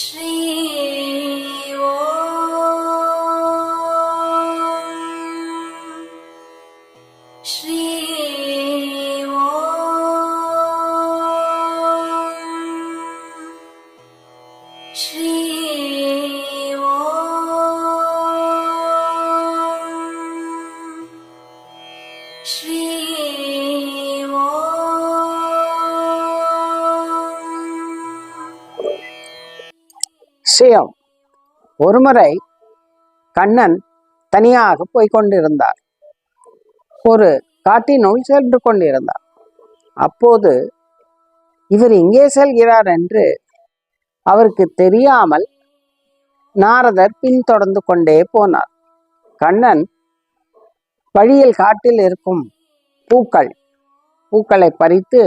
ஸ்ரீ ஸ்ரீ ஸ்ரீ ஸ்ரீ ஸ்ரீயம். ஒருமுறை கண்ணன் தனியாக போய்கொண்டிருந்தார். ஒரு காட்டினுள் சென்று கொண்டிருந்தார். அப்போது இவர் எங்கே செல்கிறார் என்று அவருக்கு தெரியாமல் நாரதர் பின்தொடர்ந்து கொண்டே போனார். கண்ணன் வழியில் காட்டில் இருக்கும் பூக்களை பறித்து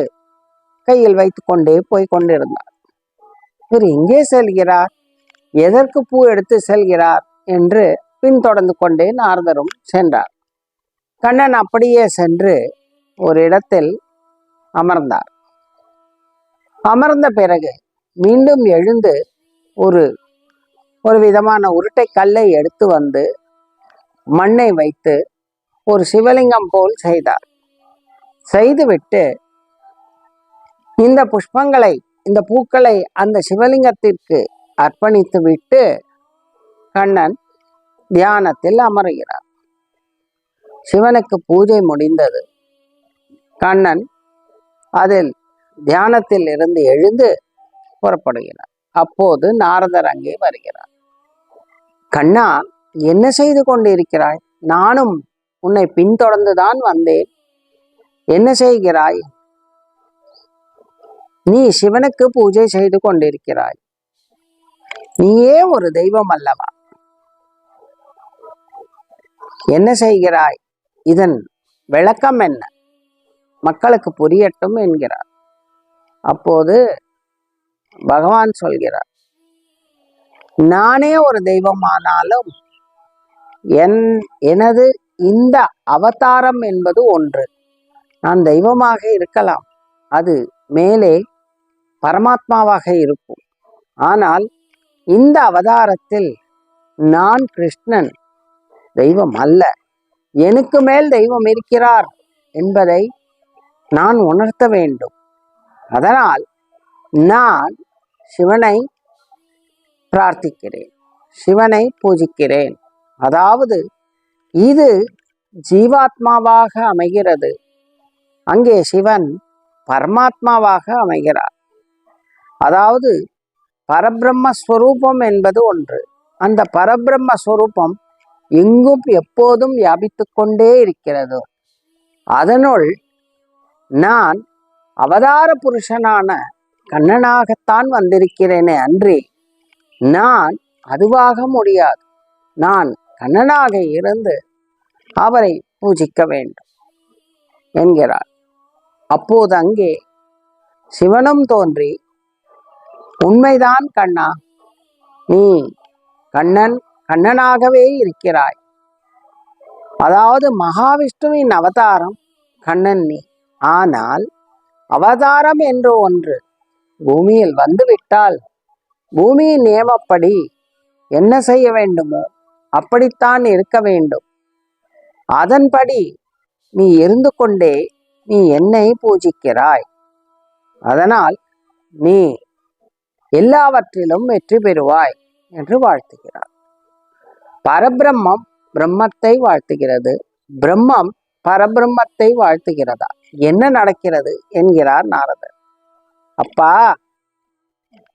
கையில் வைத்து கொண்டே போய்கொண்டிருந்தார். இவர் எங்கே செல்கிறார், எதற்கு பூ எடுத்து செல்கிறார் என்று பின்தொடர்ந்து கொண்டே நாரதரும் சென்றார். கண்ணன் அப்படியே சென்று ஒரு இடத்தில் அமர்ந்தார். அமர்ந்த பிறகு மீண்டும் எழுந்து ஒரு விதமான உருட்டை கல்லை எடுத்து வந்து மண்ணை வைத்து ஒரு சிவலிங்கம் போல் செய்தார். செய்துவிட்டு இந்த பூக்களை அந்த சிவலிங்கத்திற்கு அர்ப்பணித்து விட்டு கண்ணன் தியானத்தில் அமருகிறார். சிவனுக்கு பூஜை முடிந்தது. கண்ணன் அதில் தியானத்தில் இருந்து எழுந்து புறப்படுகிறார். அப்போது நாரதர் அங்கே வருகிறார். கண்ணா, என்ன செய்து கொண்டிருக்கிறாய்? நானும் உன்னை பின்தொடர்ந்துதான் வந்தேன். என்ன செய்கிறாய்? நீ சிவனுக்கு பூஜை செய்து கொண்டிருக்கிறாய். நீயே ஒரு தெய்வம் அல்லவா? என்ன செய்கிறாய்? இதன் விளக்கம் என்ன? மக்களுக்கு புரியட்டும் என்கிறார். அப்போது பகவான் சொல்கிறார், நானே ஒரு தெய்வமானாலும் எனது இந்த அவதாரம் என்பது ஒன்று. நான் தெய்வமாக இருக்கலாம், அது மேலே பரமாத்மாவாக இருக்கும். ஆனால் இந்த அவதாரத்தில் நான் கிருஷ்ணன் தெய்வம் அல்ல, எனக்கு மேல் தெய்வம் இருக்கிறார் என்பதை நான் உணர்த்த வேண்டும். அதனால் நான் சிவனை பிரார்த்திக்கிறேன், சிவனை பூஜிக்கிறேன். அதாவது இது ஜீவாத்மாவாக அமைகிறது, அங்கே சிவன் பரமாத்மாவாக அமைகிறார். அதாவது பரபிரம்மஸ்வரூபம் என்பது ஒன்று. அந்த பரபிரம்மஸ்வரூபம் எங்கும் எப்போதும் வியாபித்து கொண்டே இருக்கிறது. அதனுள் நான் அவதார புருஷனான கண்ணனாகத்தான் வந்திருக்கிறேனே அன்றி நான் அதுவாக முடியாது. நான் கண்ணனாக இருந்து அவரை பூஜிக்க வேண்டும் என்கிறார். அப்போது அங்கே சிவனும் தோன்றி, உண்மைதான் கண்ணா, நீ கண்ணனாகவே இருக்கிறாய். அதாவது மகாவிஷ்ணுவின் அவதாரம் கண்ணன் நீ. ஆனால் அவதாரம் என்று ஒன்று பூமியில் வந்துவிட்டால் பூமியின் நியமப்படி என்ன செய்ய வேண்டுமோ அப்படித்தான் இருக்க வேண்டும். அதன்படி நீ இருந்து கொண்டே நீ என்னை பூஜிக்கிறாய். அதனால் நீ எல்லாவற்றிலும் வெற்றி பெறுவாய் என்று வாழ்த்துகிறார். பரபிரம்மம் பிரம்மத்தை வாழ்த்துகிறது, பிரம்மம் பரபிரம்மத்தை வாழ்த்துகிறதா? என்ன நடக்கிறது என்கிறார் நாரதர். அப்பா,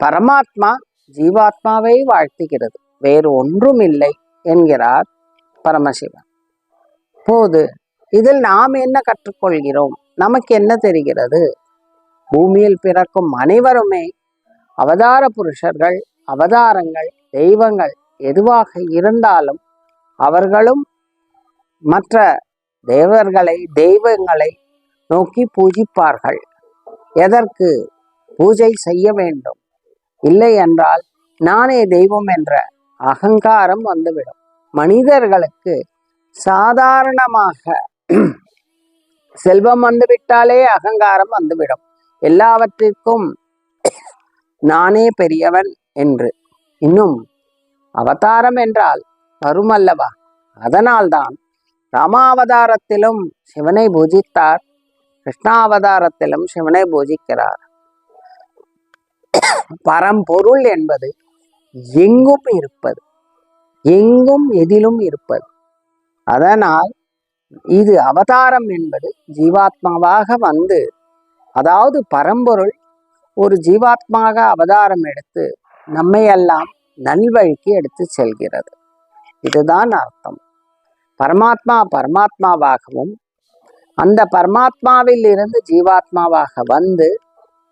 பரமாத்மா ஜீவாத்மாவை வாழ்த்துகிறது, வேறு ஒன்றும் இல்லை என்கிறார் பரமசிவன். போது இதில் நாம் என்ன கற்றுக்கொள்கிறோம்? நமக்கு என்ன தெரிகிறது? பூமியில் பிறக்கும் அனைவருமே அவதார புருஷர்கள், அவதாரங்கள், தெய்வங்கள் எதுவாக இருந்தாலும் அவர்களும் மற்ற தெய்வங்களை நோக்கி பூஜிப்பார்கள். எதற்கு பூஜை செய்ய வேண்டும்? இல்லை என்றால் நானே தெய்வம் என்ற அகங்காரம் வந்துவிடும். மனிதர்களுக்கு சாதாரணமாக செல்வம் வந்துவிட்டாலே அகங்காரம் வந்துவிடும். எல்லாவற்றிற்கும் நானே பெரியவன் என்று இன்னும் அவதாரம் என்றால் வருமல்லவா? அதனால்தான் ராமாவதாரத்திலும் சிவனை பூஜித்தார், கிருஷ்ணாவதாரத்திலும் சிவனை பூஜிக்கிறார். பரம்பொருள் என்பது எங்கும் இருப்பது, எங்கும் எதிலும் இருப்பது. அதனால் இது அவதாரம் என்பது ஜீவாத்மாவாக வந்து, அதாவது பரம்பொருள் ஒரு ஜீவாத்மாக அவதாரம் எடுத்து நம்மையெல்லாம் நல்வழிக்கு எடுத்து செல்கிறது. இதுதான் அர்த்தம். பரமாத்மா பரமாத்மாவாகவும் அந்த பரமாத்மாவில் இருந்து ஜீவாத்மாவாக வந்து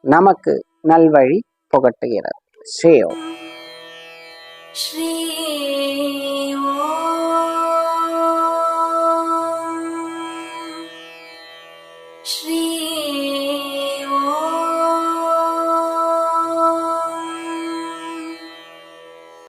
நமக்கு நல்வழி புகட்டுகிறது. ஸ்ரீ ஸ்ரீ